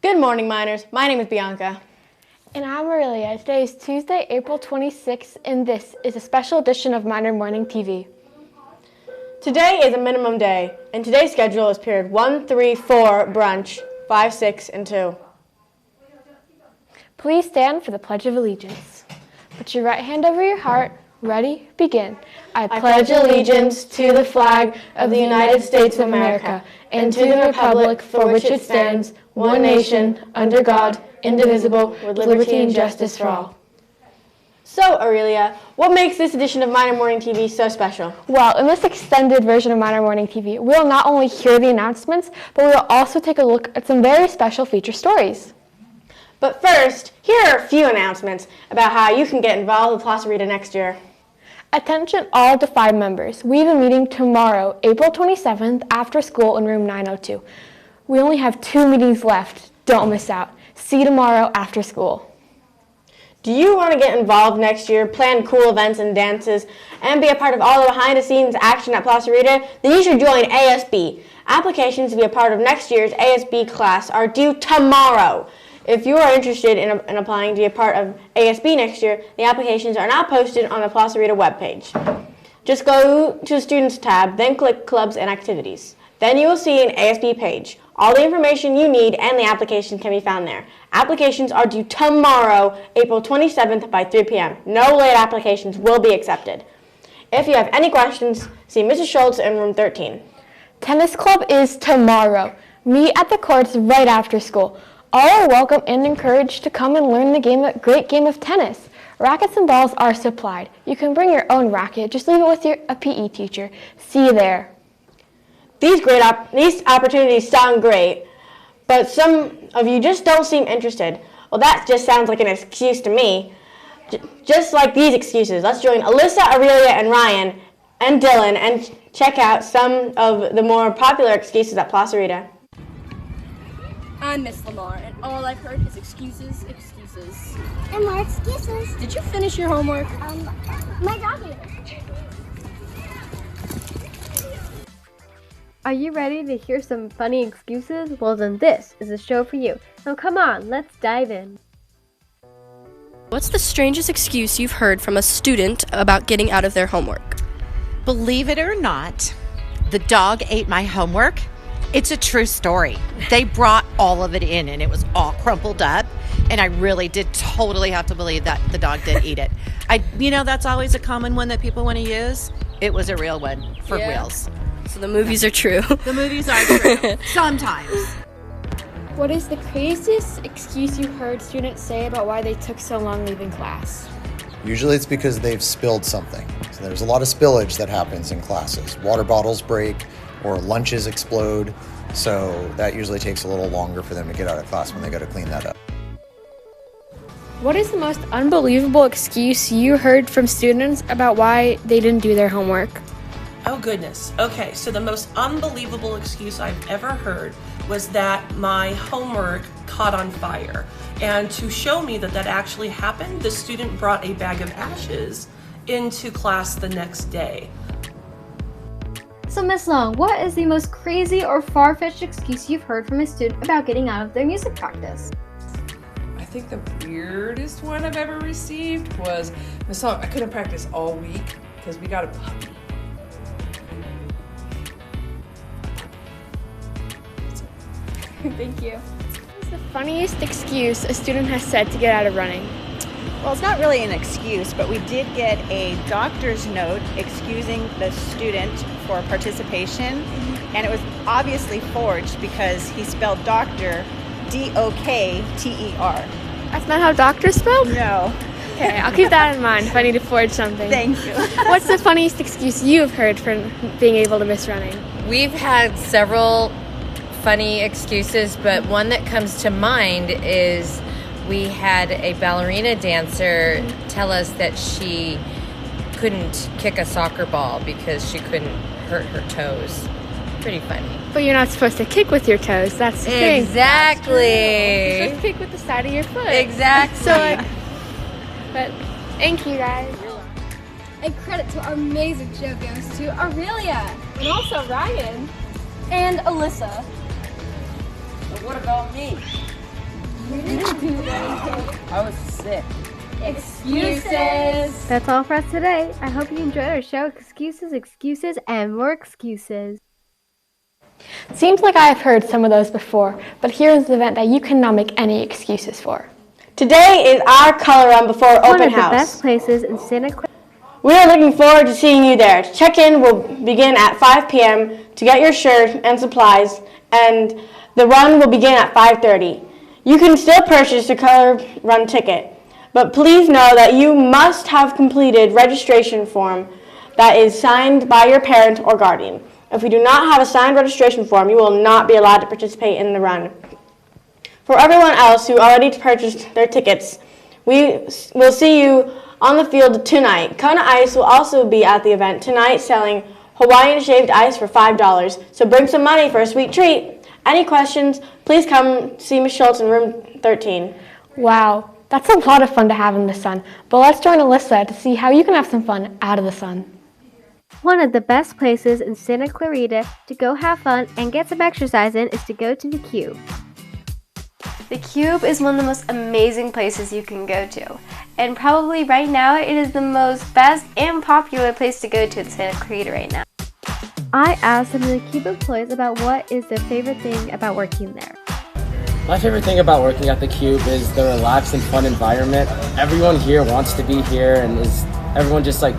Good morning, miners. My name is Bianca. And I'm Aurelia. Today is Tuesday, April 26th, and this is a special edition of Miner Morning TV. Today is a minimum day, and today's schedule is period 1, 3, 4, brunch, 5, 6, and 2. Please stand for the Pledge of Allegiance. Put your right hand over your heart. Ready? Begin. I pledge allegiance to the flag of the United States of America and to the republic for which it stands, one nation, under God, indivisible, with liberty and justice for all. So, Aurelia, what makes this edition of Miner Morning TV so special? Well, in this extended version of Miner Morning TV, we'll not only hear the announcements, but we'll also take a look at some very special feature stories. But first, here are a few announcements about how you can get involved with Plaza Rita next year. Attention all DeFi members. We have a meeting tomorrow, April 27th, after school in room 902. We only have 2 meetings left. Don't miss out. See you tomorrow after school. Do you want to get involved next year, plan cool events and dances, and be a part of all the behind-the-scenes action at Plaza Rita? Then you should join ASB. Applications to be a part of next year's ASB class are due tomorrow. If you are interested in applying to be a part of ASB next year, the applications are now posted on the Plaza Rita webpage. Just go to the Students tab, then click Clubs and Activities. Then you will see an ASB page. All the information you need and the application can be found there. Applications are due tomorrow, April 27th by 3 p.m. No late applications will be accepted. If you have any questions, see Mrs. Schultz in room 13. Tennis club is tomorrow. Meet at the courts right after school. All are welcome and encouraged to come and learn the great game of tennis. Rackets and balls are supplied. You can bring your own racket. Just leave it with a PE teacher. See you there. These opportunities sound great, but some of you just don't seem interested. Well, that just sounds like an excuse to me. Just like these excuses, let's join Alyssa, Aurelia, and Ryan, and Dylan, and check out some of the more popular excuses at Plaza Rita. I'm Miss Lamar, and all I've heard is excuses, excuses. And more excuses. Did you finish your homework? My dog did. Are you ready to hear some funny excuses? Well, then this is a show for you. Now come on, let's dive in. What's the strangest excuse you've heard from a student about getting out of their homework? Believe it or not, the dog ate my homework. It's a true story. They brought all of it in and it was all crumpled up. And I really did totally have to believe that the dog did eat it. That's always a common one that people want to use. It was a real one, for reals. So the movies are true. The movies are true. Sometimes. What is the craziest excuse you heard students say about why they took so long leaving class? Usually it's because they've spilled something. So there's a lot of spillage that happens in classes. Water bottles break or lunches explode. So that usually takes a little longer for them to get out of class when they got to clean that up. What is the most unbelievable excuse you heard from students about why they didn't do their homework? Oh goodness. Okay, so the most unbelievable excuse I've ever heard was that my homework caught on fire. And to show me that that actually happened, the student brought a bag of ashes into class the next day. So Miss Long, what is the most crazy or far-fetched excuse you've heard from a student about getting out of their music practice? I think the weirdest one I've ever received was, Miss Long, I couldn't practice all week because we got a puppy. Thank you. What's the funniest excuse a student has said to get out of running? Well, it's not really an excuse, but we did get a doctor's note excusing the student for participation, and it was obviously forged because he spelled doctor D-O-K-T-E-R. That's not how doctor spelled? No. Okay, I'll keep that in mind if I need to forge something. Thank you. What's the funniest excuse you've heard for being able to miss running? We've had several funny excuses, but one that comes to mind is we had a ballerina dancer tell us that she couldn't kick a soccer ball because she couldn't hurt her toes. Pretty funny. But you're not supposed to kick with your toes. That's the thing. Exactly. You're supposed to kick with the side of your foot. Exactly. So, but thank you guys. And credit to our amazing show goes to Aurelia and also Ryan and Alyssa. But what about me? I was sick. Excuses. That's all for us today. I hope you enjoyed our show, Excuses, Excuses, and More Excuses. Seems like I have heard some of those before, but here is the event that you cannot make any excuses for. Today is our color run before One open of the house. best places in Santa Clara. We are looking forward to seeing you there. Check-in will begin at 5 p.m. to get your shirt and supplies, and the run will begin at 5:30. You can still purchase a color run ticket, but please know that you must have completed registration form that is signed by your parent or guardian. If you do not have a signed registration form, you will not be allowed to participate in the run. For everyone else who already purchased their tickets, we will see you on the field tonight. Kona Ice will also be at the event tonight selling Hawaiian shaved ice for $5. So bring some money for a sweet treat. Any questions, please come see Ms. Schultz in room 13. Wow, that's a lot of fun to have in the sun, but let's join Alyssa to see how you can have some fun out of the sun. One of the best places in Santa Clarita to go have fun and get some exercise in is to go to the Cube. The Cube is one of the most amazing places you can go to, and probably right now it is the most best and popular place to go to in Santa Clarita right now. I asked some of the Cube employees about what is their favorite thing about working there. My favorite thing about working at the Cube is the relaxed and fun environment. Everyone here wants to be here and everyone just like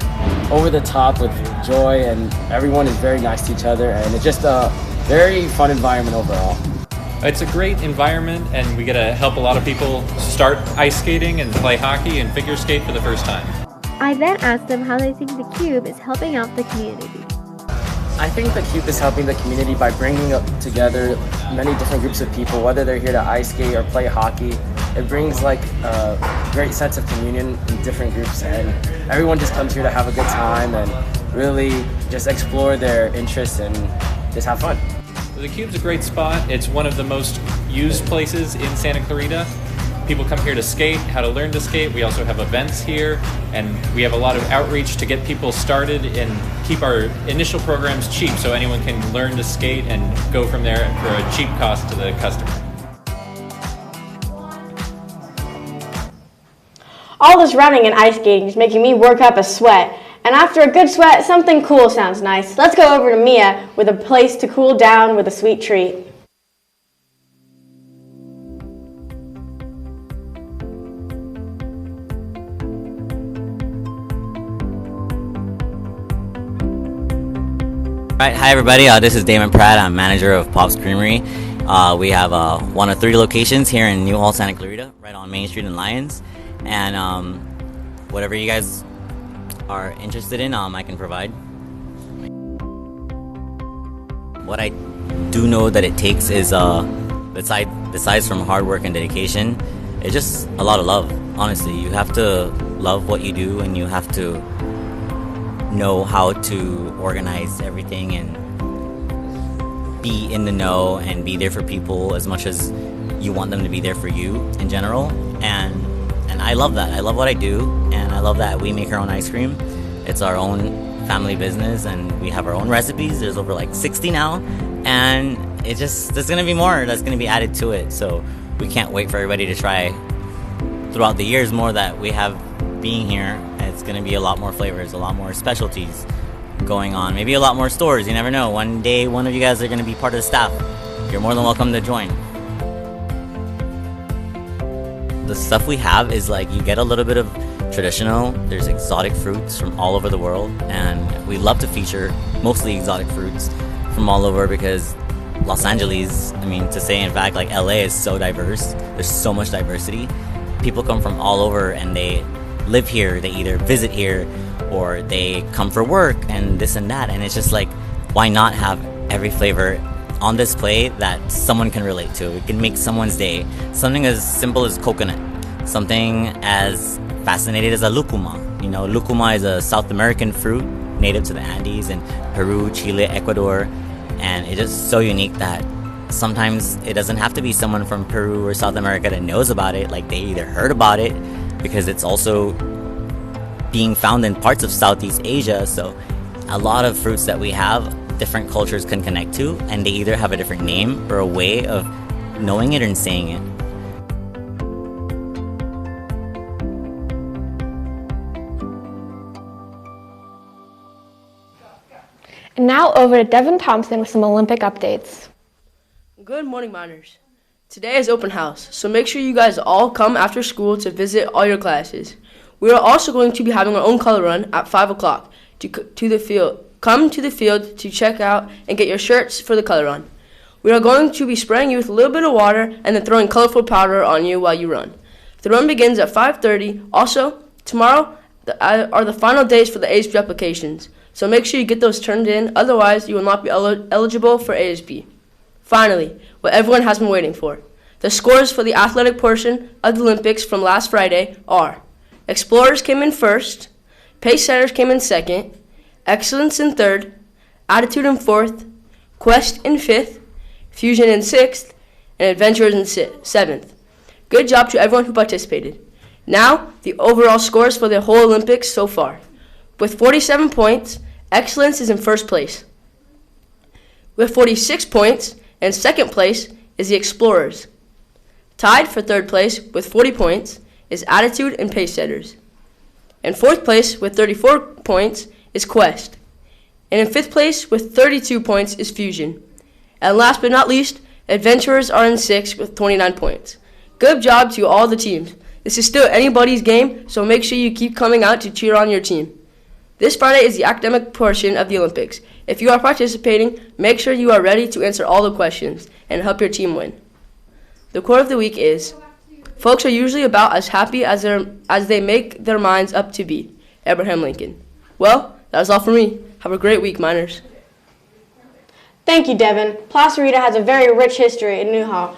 over the top with joy, and everyone is very nice to each other, and it's just a very fun environment overall. It's a great environment, and we get to help a lot of people start ice skating and play hockey and figure skate for the first time. I then asked them how they think the Cube is helping out the community. I think the Cube is helping the community by bringing up together many different groups of people, whether they're here to ice skate or play hockey. It brings like a great sense of communion in different groups, and everyone just comes here to have a good time and really just explore their interests and just have fun. The Cube's a great spot. It's one of the most used places in Santa Clarita. People come here to skate, how to learn to skate. We also have events here, and we have a lot of outreach to get people started and keep our initial programs cheap so anyone can learn to skate and go from there for a cheap cost to the customer. All this running and ice skating is making me work up a sweat. And after a good sweat, something cool sounds nice. Let's go over to Mia with a place to cool down with a sweet treat. Right, hi everybody, this is Damon Pratt. I'm manager of Pop's Creamery. We have one of 3 locations here in New Hall, Santa Clarita, right on Main Street in Lyons. And whatever you guys are interested in, I can provide. What I do know that it takes is, besides from hard work and dedication, it's just a lot of love. Honestly, you have to love what you do, and you have to know how to organize everything and be in the know and be there for people as much as you want them to be there for you in general. And I love that. I love what I do, and I love that we make our own ice cream. It's our own family business, and we have our own recipes. There's over like 60 now, and there's gonna be more that's gonna be added to it. So we can't wait for everybody to try throughout the years more that we have being here. It's gonna be a lot more flavors, a lot more specialties going on, maybe a lot more stores. You never know. One day, one of you guys are gonna be part of the staff. You're more than welcome to join. The stuff we have is like, you get a little bit of traditional, there's exotic fruits from all over the world, and we love to feature mostly exotic fruits from all over because Los Angeles, I mean, to say in fact, like LA is so diverse. There's so much diversity. People come from all over and they live here, they either visit here or they come for work and this and that, and it's just like, why not have every flavor on display that someone can relate to? It can make someone's day. Something as simple as coconut, something as fascinating as a lucuma. You know, lucuma is a South American fruit native to the Andes in Peru, Chile, Ecuador, and it's just so unique that sometimes it doesn't have to be someone from Peru or South America that knows about it. Like, they either heard about it because it's also being found in parts of Southeast Asia. So a lot of fruits that we have, different cultures can connect to, and they either have a different name or a way of knowing it and saying it. And now over to Devin Thompson with some Olympic updates. Good morning, Miners. Today is open house, so make sure you guys all come after school to visit all your classes. We are also going to be having our own color run at 5 o'clock to the field. Come to the field to check out and get your shirts for the color run. We are going to be spraying you with a little bit of water and then throwing colorful powder on you while you run. The run begins at 5:30. Also, tomorrow are the final days for the ASB applications, so make sure you get those turned in, otherwise you will not be eligible for ASB. Finally, what everyone has been waiting for. The scores for the athletic portion of the Olympics from last Friday are: Explorers came in first, Pace Setters came in second, Excellence in third, Attitude in fourth, Quest in fifth, Fusion in sixth, and Adventurers in seventh. Good job to everyone who participated. Now, the overall scores for the whole Olympics so far. With 47 points, Excellence is in first place. With 46 points, in second place is the Explorers. Tied for third place with 40 points is Attitude and Pace Setters. In fourth place with 34 points is Quest. And in fifth place with 32 points is Fusion. And last but not least, Adventurers are in sixth with 29 points. Good job to all the teams. This is still anybody's game, so make sure you keep coming out to cheer on your team. This Friday is the academic portion of the Olympics. If you are participating, make sure you are ready to answer all the questions and help your team win. The quote of the week is, folks are usually about as happy as they make their minds up to be. Abraham Lincoln. Well, that is all for me. Have a great week, Miners. Thank you, Devin. Placerita has a very rich history in Newhall.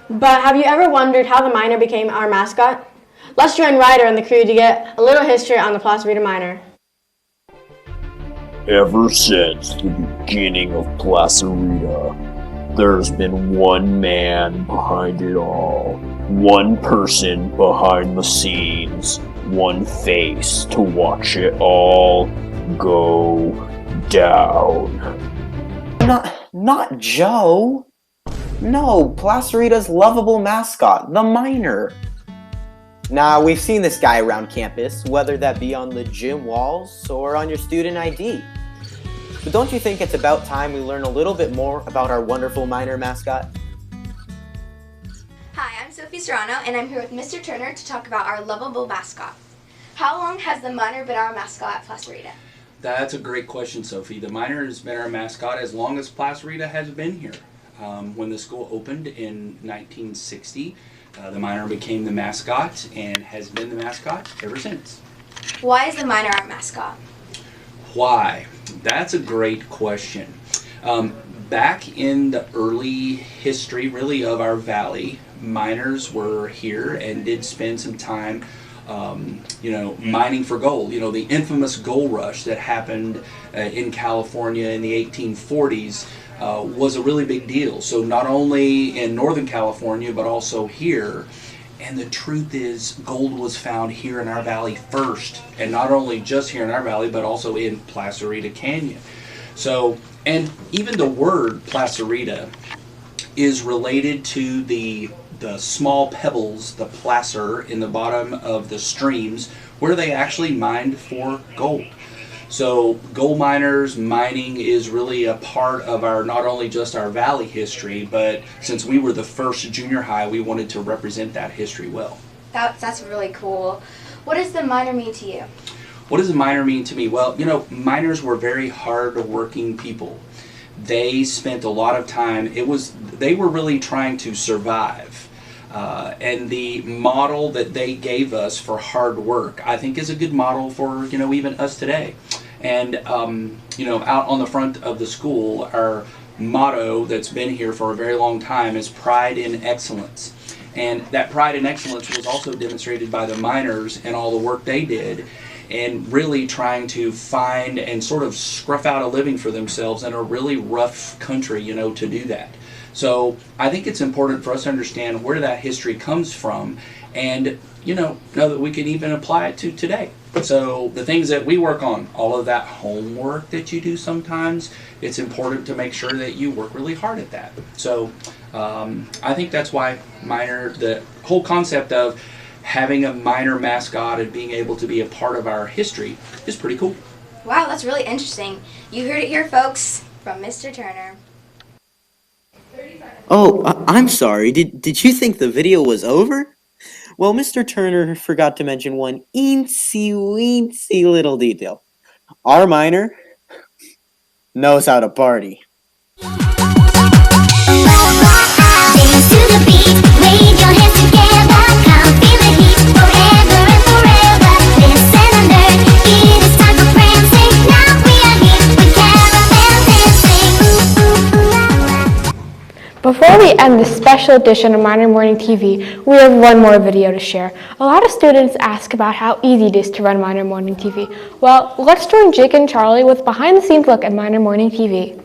But have you ever wondered how the Miner became our mascot? Let's join Ryder and the crew to get a little history on the Placerita Miner. Ever since the beginning of Placerita, there's been one man behind it all. One person behind the scenes. One face to watch it all go down. Not Joe. No, Placerita's lovable mascot, the Miner. Now, we've seen this guy around campus, whether that be on the gym walls or on your student ID. But don't you think it's about time we learn a little bit more about our wonderful Miner mascot? Hi, I'm Sophie Serrano, and I'm here with Mr. Turner to talk about our lovable mascot. How long has the Miner been our mascot at Placerita? That's a great question, Sophie. The Miner has been our mascot as long as Placerita has been here. When the school opened in 1960, the Miner became the mascot and has been the mascot ever since. Why is the Miner our mascot? Why? That's a great question. Back in the early history, really, of our valley, miners were here and did spend some time mining for gold. The infamous gold rush that happened in California in the 1840s was a really big deal. So not only in Northern California, but also here. And the truth is, gold was found here in our valley first. And not only just here in our valley, but also in Placerita Canyon. So, and even the word Placerita is related to the small pebbles, the placer, in the bottom of the streams where they actually mined for gold. So gold miners, mining is really a part of our, not only just our valley history, but since we were the first junior high, we wanted to represent that history well. That's really cool. What does the Miner mean to you? What does a miner mean to me? Well, miners were very hard-working people. They spent a lot of time, they were really trying to survive. And the model that they gave us for hard work, I think, is a good model for, even us today. And, out on the front of the school, our motto that's been here for a very long time is pride in excellence. And that pride in excellence was also demonstrated by the miners and all the work they did, and really trying to find and sort of scruff out a living for themselves in a really rough country, to do that. So I think it's important for us to understand where that history comes from and, know that we can even apply it to today. So the things that we work on, all of that homework that you do sometimes, it's important to make sure that you work really hard at that. So I think that's why the whole concept of having a Miner mascot and being able to be a part of our history is pretty cool. Wow, that's really interesting. You heard it here, folks, from Mr. Turner. Oh, I'm sorry. Did you think the video was over? Well, Mr. Turner forgot to mention one eensy-weensy little detail. Our minor knows how to party. Before we end this special edition of Minor Morning TV, we have one more video to share. A lot of students ask about how easy it is to run Minor Morning TV. Well, let's join Jake and Charlie with a behind-the-scenes look at Minor Morning TV.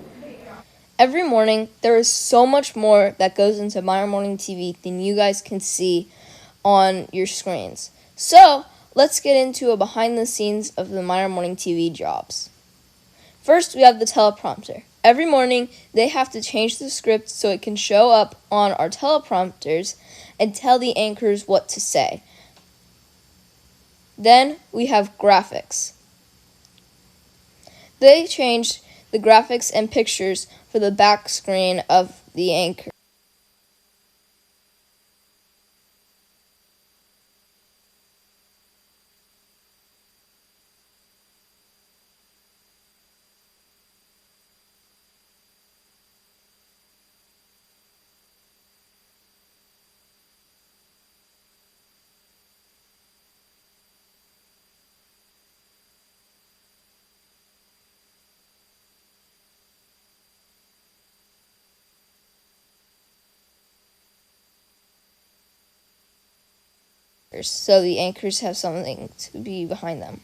Every morning, there is so much more that goes into Minor Morning TV than you guys can see on your screens. So, let's get into a behind-the-scenes of the Minor Morning TV jobs. First, we have the teleprompter. Every morning, they have to change the script so it can show up on our teleprompters and tell the anchors what to say. Then, we have graphics. They change the graphics and pictures for the back screen of the anchor. So the anchors have something to be behind them.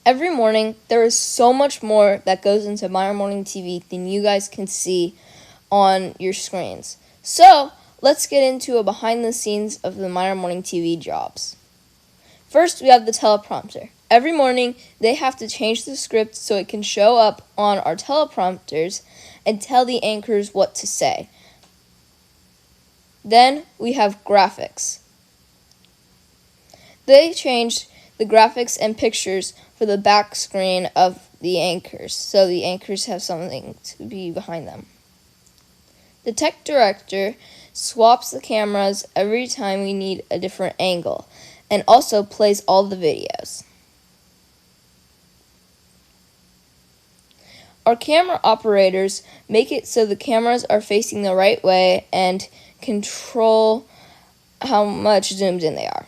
Every morning, there is so much more that goes into Minor Morning TV than you guys can see on your screens. So, let's get into a behind-the-scenes of the Minor Morning TV jobs. First, we have the teleprompter. Every morning, they have to change the script so it can show up on our teleprompters and tell the anchors what to say. Then, we have graphics. They change the graphics and pictures for the back screen of the anchors, so the anchors have something to be behind them. The tech director swaps the cameras every time we need a different angle, and also plays all the videos. Our camera operators make it so the cameras are facing the right way and control how much zoomed in they are.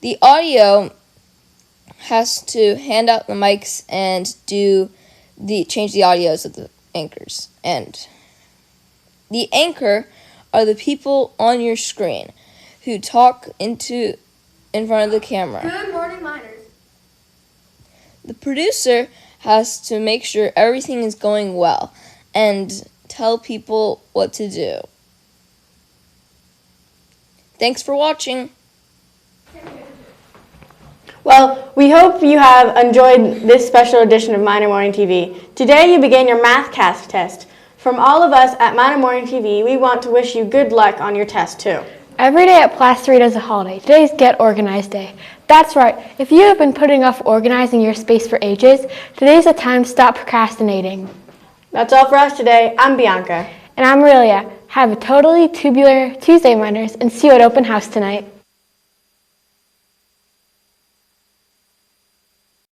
The audio has to hand out the mics and change the audios of the anchors. And the anchor are the people on your screen who talk in front of the camera. Good morning, miners. The producer has to make sure everything is going well and tell people what to do. Thanks for watching. Well, we hope you have enjoyed this special edition of Minor Morning TV. Today you began your MathCast test. From all of us at Minor Morning TV, we want to wish you good luck on your test too. Every day at Placer is a holiday. Today's Get Organized Day. That's right. If you have been putting off organizing your space for ages, today's the time to stop procrastinating. That's all for us today. I'm Bianca. And I'm Aurelia. Have a totally tubular Tuesday, miners, and see you at open house tonight.